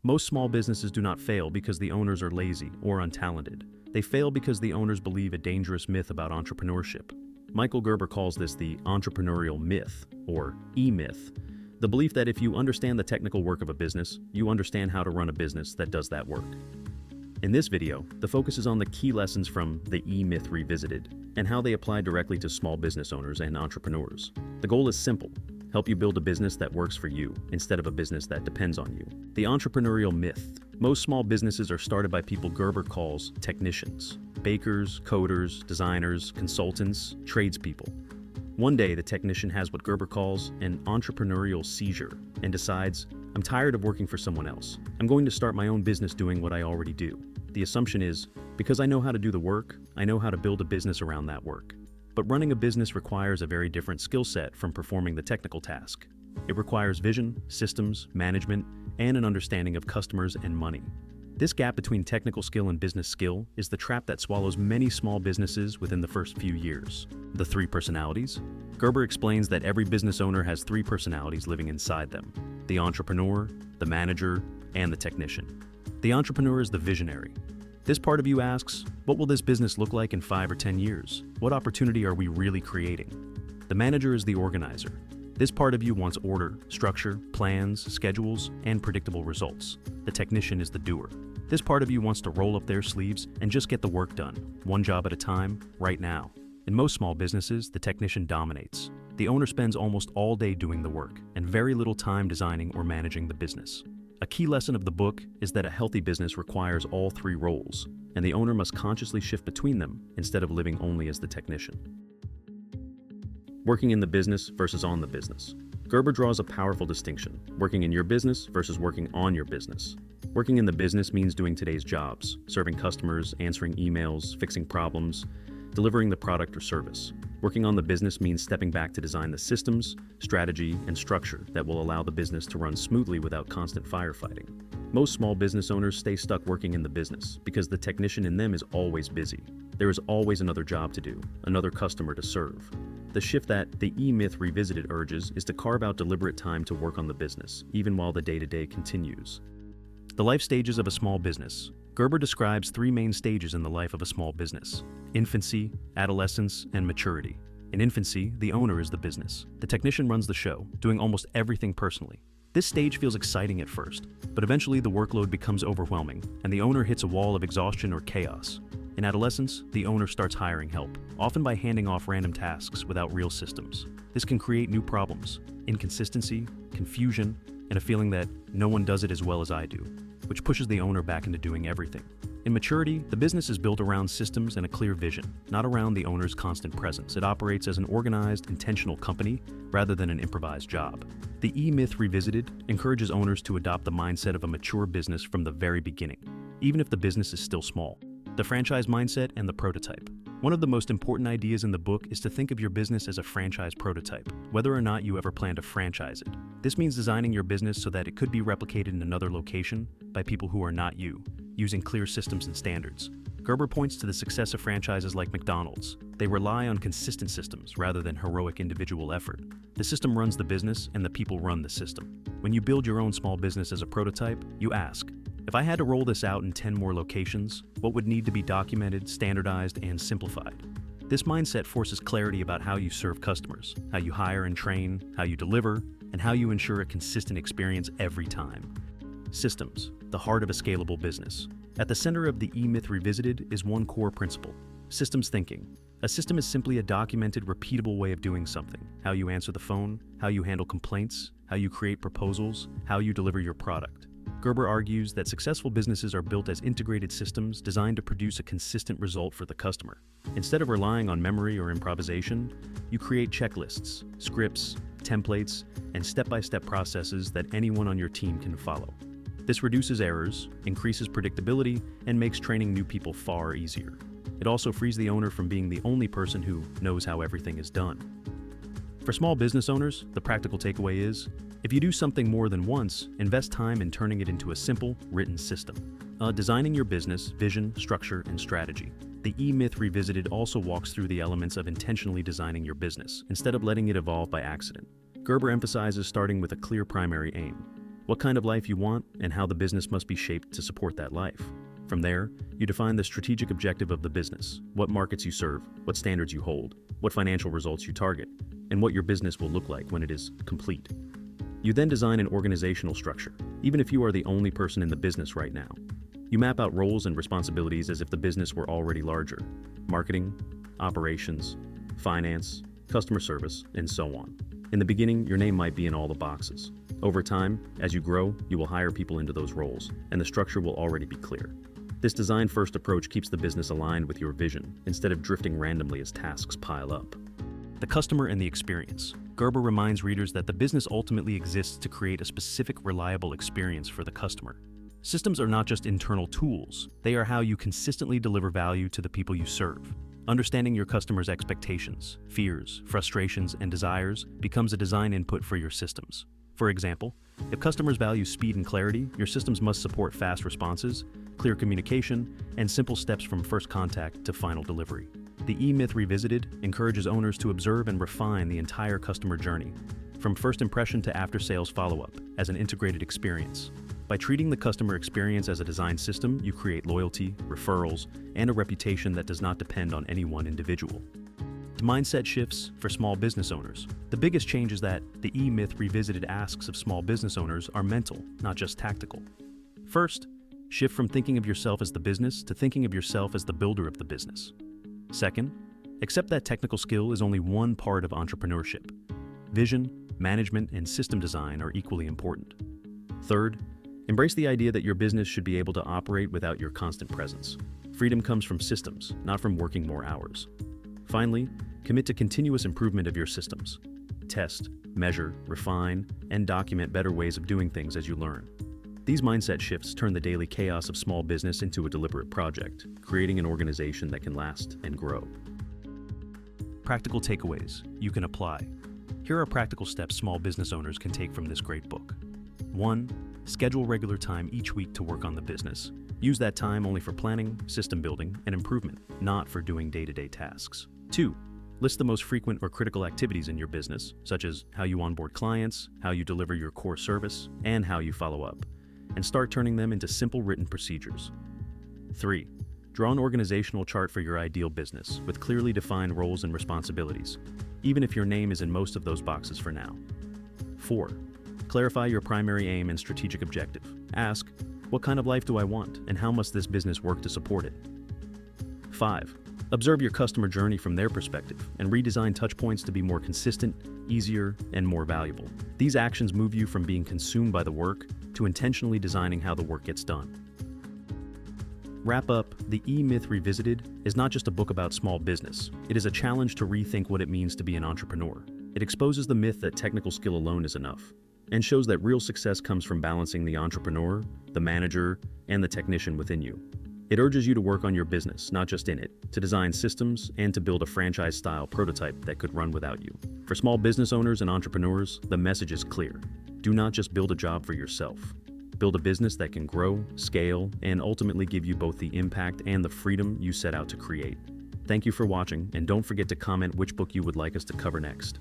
Most small businesses do not fail because the owners are lazy or untalented. They fail because the owners believe a dangerous myth about entrepreneurship. Michael Gerber calls this the entrepreneurial myth, or E-myth, the belief that if you understand the technical work of a business, you understand how to run a business that does that work. In this video, the focus is on the key lessons from the E-myth revisited and how they apply directly to small business owners and entrepreneurs. The goal is simple: help you build a business that works for you instead of a business that depends on you. The entrepreneurial myth. Most small businesses are started by people Gerber calls technicians: bakers, coders, designers, consultants, tradespeople. One day, the technician has what Gerber calls an entrepreneurial seizure and decides, I'm tired of working for someone else. I'm going to start my own business doing what I already do. The assumption is, because I know how to do the work, I know how to build a business around that work. But running a business requires a very different skill set from performing the technical task. It requires vision, systems, management, and an understanding of customers and money. This gap between technical skill and business skill is the trap that swallows many small businesses within the first few years. The three personalities? Gerber explains that every business owner has three personalities living inside them: the entrepreneur, the manager, and the technician. The entrepreneur is the visionary. This part of you asks, what will this business look like in 5 or 10 years? What opportunity are we really creating? The manager is the organizer. This part of you wants order, structure, plans, schedules, and predictable results. The technician is the doer. This part of you wants to roll up their sleeves and just get the work done, one job at a time, right now. In most small businesses, the technician dominates. The owner spends almost all day doing the work and very little time designing or managing the business. A key lesson of the book is that a healthy business requires all three roles, and the owner must consciously shift between them instead of living only as the technician. Working in the business versus on the business. Gerber draws a powerful distinction: working in your business versus working on your business. Working in the business means doing today's jobs: serving customers, answering emails, fixing problems, delivering the product or service. Working on the business means stepping back to design the systems, strategy, and structure that will allow the business to run smoothly without constant firefighting. Most small business owners stay stuck working in the business because the technician in them is always busy. There is always another job to do, another customer to serve. The shift that the E-myth revisited urges is to carve out deliberate time to work on the business, even while the day-to-day continues. The life stages of a small business. Gerber describes three main stages in the life of a small business: infancy, adolescence, and maturity. In infancy, the owner is the business. The technician runs the show, doing almost everything personally. This stage feels exciting at first, but eventually the workload becomes overwhelming, and the owner hits a wall of exhaustion or chaos. In adolescence, the owner starts hiring help, often by handing off random tasks without real systems. This can create new problems: inconsistency, confusion, and a feeling that no one does it as well as I do, which pushes the owner back into doing everything. In maturity, the business is built around systems and a clear vision, not around the owner's constant presence. It operates as an organized, intentional company rather than an improvised job. The E-myth revisited encourages owners to adopt the mindset of a mature business from the very beginning, even if the business is still small. The franchise mindset and the prototype. One of the most important ideas in the book is to think of your business as a franchise prototype, whether or not you ever plan to franchise it. This means designing your business so that it could be replicated in another location by people who are not you, using clear systems and standards. Gerber points to the success of franchises like McDonald's. They rely on consistent systems rather than heroic individual effort. The system runs the business and the people run the system. When you build your own small business as a prototype, you ask, if I had to roll this out in 10 more locations, what would need to be documented, standardized, and simplified? This mindset forces clarity about how you serve customers, how you hire and train, how you deliver, and how you ensure a consistent experience every time. Systems, the heart of a scalable business. At the center of the E-myth revisited is one core principle: systems thinking. A system is simply a documented, repeatable way of doing something: how you answer the phone, how you handle complaints, how you create proposals, how you deliver your product. Gerber argues that successful businesses are built as integrated systems designed to produce a consistent result for the customer. Instead of relying on memory or improvisation, you create checklists, scripts, templates, and step-by-step processes that anyone on your team can follow. This reduces errors, increases predictability, and makes training new people far easier. It also frees the owner from being the only person who knows how everything is done. For small business owners, the practical takeaway is, if you do something more than once, invest time in turning it into a simple, written system. Designing your business, vision, structure, and strategy. The E-myth revisited also walks through the elements of intentionally designing your business, instead of letting it evolve by accident. Gerber emphasizes starting with a clear primary aim. what kind of life you want, and how the business must be shaped to support that life. From there, you define the strategic objective of the business, what markets you serve, what standards you hold, what financial results you target, and what your business will look like when it is complete. You then design an organizational structure, even if you are the only person in the business right now. You map out roles and responsibilities as if the business were already larger: marketing, operations, finance, customer service, and so on. In the beginning, your name might be in all the boxes. Over time, as you grow, you will hire people into those roles, and the structure will already be clear. This design-first approach keeps the business aligned with your vision, instead of drifting randomly as tasks pile up. The customer and the experience. Gerber reminds readers that the business ultimately exists to create a specific, reliable experience for the customer. Systems are not just internal tools, they are how you consistently deliver value to the people you serve. Understanding your customers' expectations, fears, frustrations, and desires becomes a design input for your systems. For example, if customers value speed and clarity, your systems must support fast responses, clear communication, and simple steps from first contact to final delivery. The E-Myth Revisited encourages owners to observe and refine the entire customer journey, from first impression to after-sales follow-up, as an integrated experience. By treating the customer experience as a design system, you create loyalty, referrals, and a reputation that does not depend on any one individual. Mindset shifts for small business owners. The biggest change is that the E-Myth Revisited asks of small business owners are mental, not just tactical. First, shift from thinking of yourself as the business to thinking of yourself as the builder of the business. Second, accept that technical skill is only one part of entrepreneurship. Vision, management, and system design are equally important. Third, embrace the idea that your business should be able to operate without your constant presence. Freedom comes from systems, not from working more hours. Finally, commit to continuous improvement of your systems. Test, measure, refine, and document better ways of doing things as you learn. These mindset shifts turn the daily chaos of small business into a deliberate project, creating an organization that can last and grow. Practical takeaways you can apply. Here are practical steps small business owners can take from this great book. 1. Schedule regular time each week to work on the business. Use that time only for planning, system building, and improvement, not for doing day-to-day tasks. 2. List the most frequent or critical activities in your business, such as how you onboard clients, how you deliver your core service, and how you follow up, and start turning them into simple written procedures. 3. Draw an organizational chart for your ideal business, with clearly defined roles and responsibilities, even if your name is in most of those boxes for now. 4. Clarify your primary aim and strategic objective. Ask, what kind of life do I want, and how must this business work to support it? 5. Observe your customer journey from their perspective and redesign touchpoints to be more consistent, easier, and more valuable. These actions move you from being consumed by the work to intentionally designing how the work gets done. Wrap up, The E-Myth Revisited is not just a book about small business. It is a challenge to rethink what it means to be an entrepreneur. It exposes the myth that technical skill alone is enough, and shows that real success comes from balancing the entrepreneur, the manager, and the technician within you. It urges you to work on your business, not just in it, to design systems, and to build a franchise-style prototype that could run without you. For small business owners and entrepreneurs, the message is clear. Do not just build a job for yourself. Build a business that can grow, scale, and ultimately give you both the impact and the freedom you set out to create. Thank you for watching, and don't forget to comment which book you would like us to cover next.